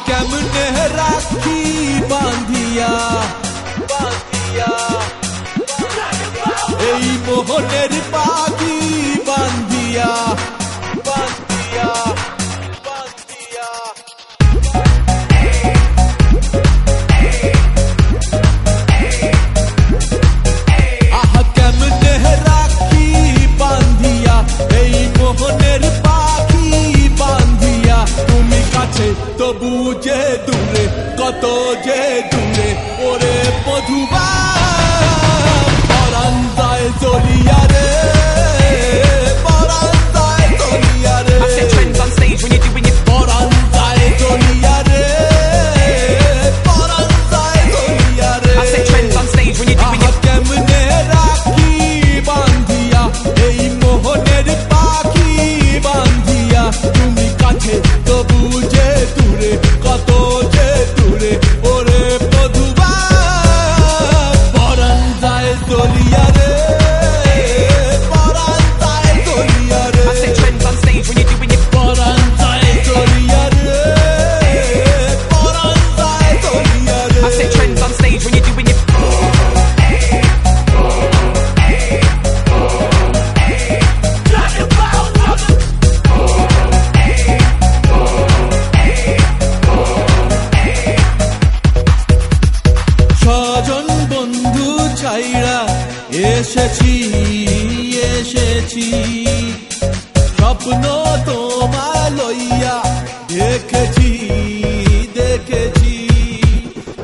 কেমনে রাখি বাঁধিয়া বাঁধিয়া এই মোহনের পাখি বাঁধিয়া বাঁধিয়া বাঁধিয়া কেমনে রাখি বাঁধিয়া এই মোহনের পাখি বাঁধিয়া তুমি কাছে তবু যে দূরে কত যে দূরে ওরে মধুবা পরাণ যায় জ্বলিয়া রে পরাণ যায় জ্বলিয়া রে পরাণ যায় জ্বলিয়া রে পরাণ যায় জ্বলিয়া রে কেমনে রাখি বাঁধিয়া এই মোহনের পাখি বাঁধিয়া তুমি কাছে তবু যে দূরে কত যে দূরে ওরে মধুবা পরাণ যায় জ্বলিয়া রে পরাণ যায় জ্বলিয়া রে পরাণ যায় জ্বলিয়া রে পরাণ যায় জ্বলিয়া রে স্বজন বন্ধু ছাইরা এসেছি এসেছি স্বপ্ন তোমায় লইয়া দেখেছি দেখেছি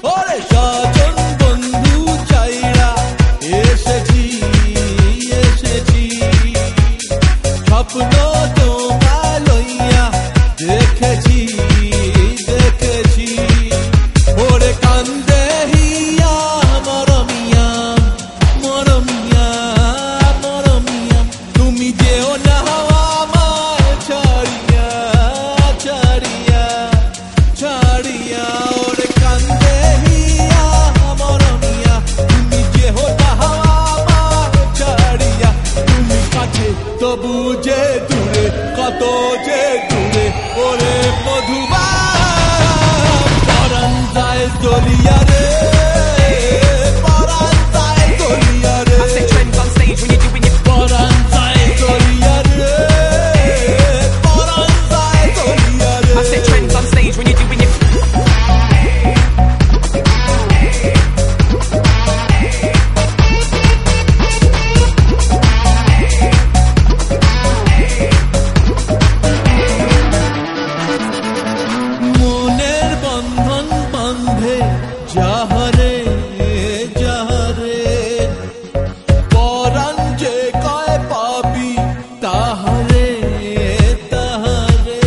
ওরে স্বজন বন্ধু ছাইরা এসেছি এসেছি স্বপ্ন তোমায় লইয়া দেখেছি দেখেছি ওরে কান্দে হিয়া মরমিয়া মরমিয়া মরমিয়া তুমি যেও না আমায় ছাড়িয়া ছাড়িয়া ছাড়িয়া ওরে কান্দে হিয়া মরমিয়া তুমি যেও না আমায় ছাড়িয়া তুমি কাছে তবু যে দূরে কত যে দূরে ওরে মধুবা পরাণ যায় জ্বলিয়া রে পরাণ যায় জ্বলিয়া রে পরাণ যায় জ্বলিয়া রে পরাণ যায় জ্বলিয়া রে মনের বন্ধন বন্ধে যাহারে যাহারে পরাণ যে কয় পাবি তাহারে তাহারে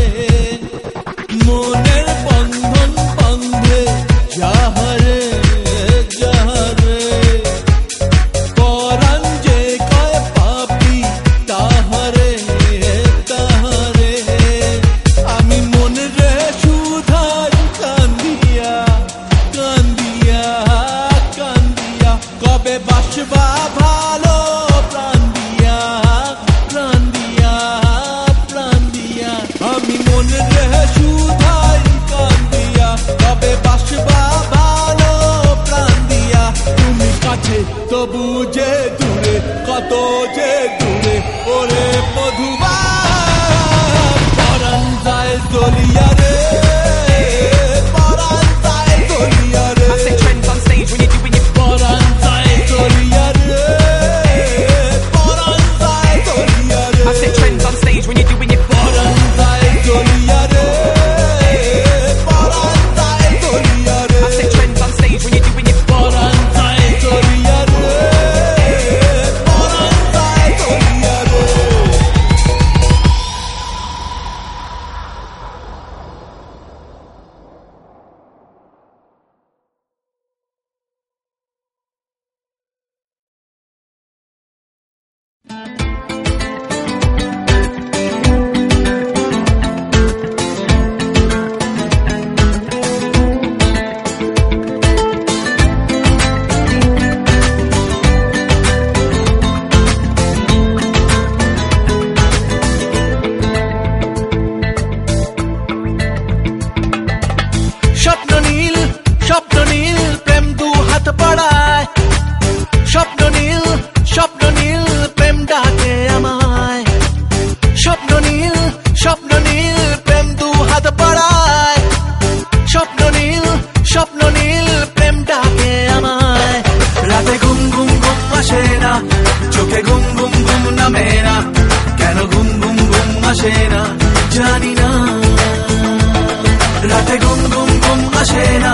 মনের বন্ধন বন্ধে যাহারে যাহারে পরাণ যে কয় পাবি তাহারে তাহারে আমি মনে রে সুধাই কান্দিয়া কান্দিয়া কান্দিয়া কবে বাসবা ভালো প্রাণ দিয়া প্রাণ দিয়া প্রাণ দিয়া আমি মনে রে সুধাই কান্দিয়া কবে বাসবা ভালো প্রাণ দিয়া তুমি কাছে তবু যে দূরে কত যে দূরে ওরে মধুবা পরাণ যায় জ্বলিয়া রে পরাণ যায় জ্বলিয়া রে পরাণ যায় জ্বলিয়া রে পরাণ যায় জ্বলিয়া রে পরাণ যায় জ্বলিয়া রে পরাণ যায় জ্বলিয়া রে পরাণ যায় জ্বলিয়া রে পরাণ যায় জ্বলিয়া রে চোখে ঘুম ঘুম ঘুম নামে না, কেন ঘুম ঘুম ঘুম আসে না জানি না। রাতে ঘুম ঘুম ঘুম আসে না,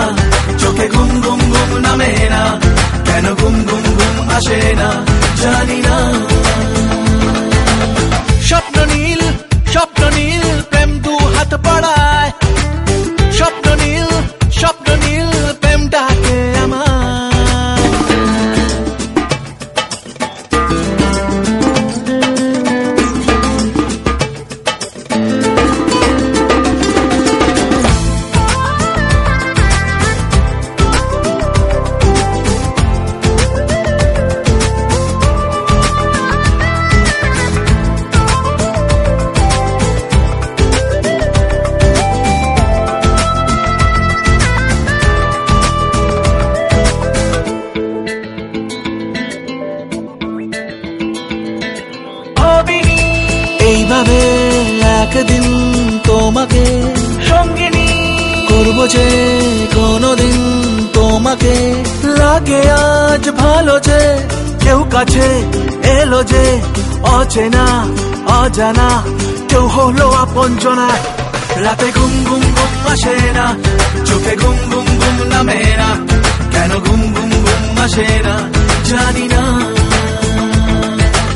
চোখে ঘুম ঘুম ঘুম নামে না, কেন ঘুম ঘুম ঘুম আসে না জানি না। স্বপ্ন নীল প্রেম দু হাত পড়ায়, স্বপ্ন নীল প্রেম ডাকে আমার। এইভাবে একদিন তোমাকে সঙ্গিনী করব যে কোনদিন তোমাকে। লাগে আজ ভালো যে কেউ কাছে এলো যে, অচেনা অজানা কেউ হলো আপনজনা। রাতে ঘুম ঘুম ঘুম আসে না, চোখে ঘুম ঘুম ঘুম নামে না, কেন ঘুম ঘুম ঘুম আসে না জানি না।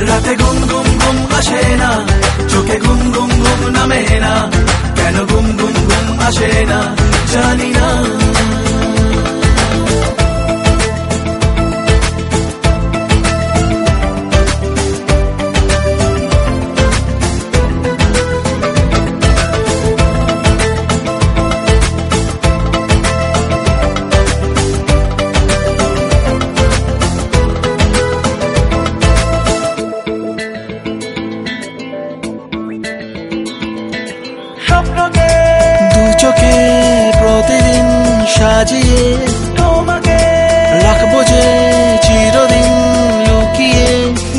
রাতে ঘুম ঘুম ঘুম আসে না, চোখে ঘুম ঘুম ঘুম নামে না, কেন ঘুম ঘুম ঘুম আসে না জানি না। দু চোখে প্রতিদিন সাজিয়ে তোমাকে রাখবো যে চিরদিন লুকিয়ে।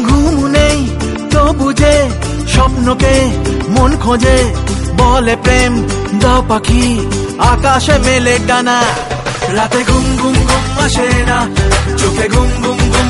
ঘুম নেই তো বুঝে স্বপ্নকে মন খোঁজে, বলে প্রেম দাও পাখি আকাশে মেলে ডানা। রাতে ঘুম ঘুম ঘুম আসে না, চোখে ঘুম ঘুম ঘুম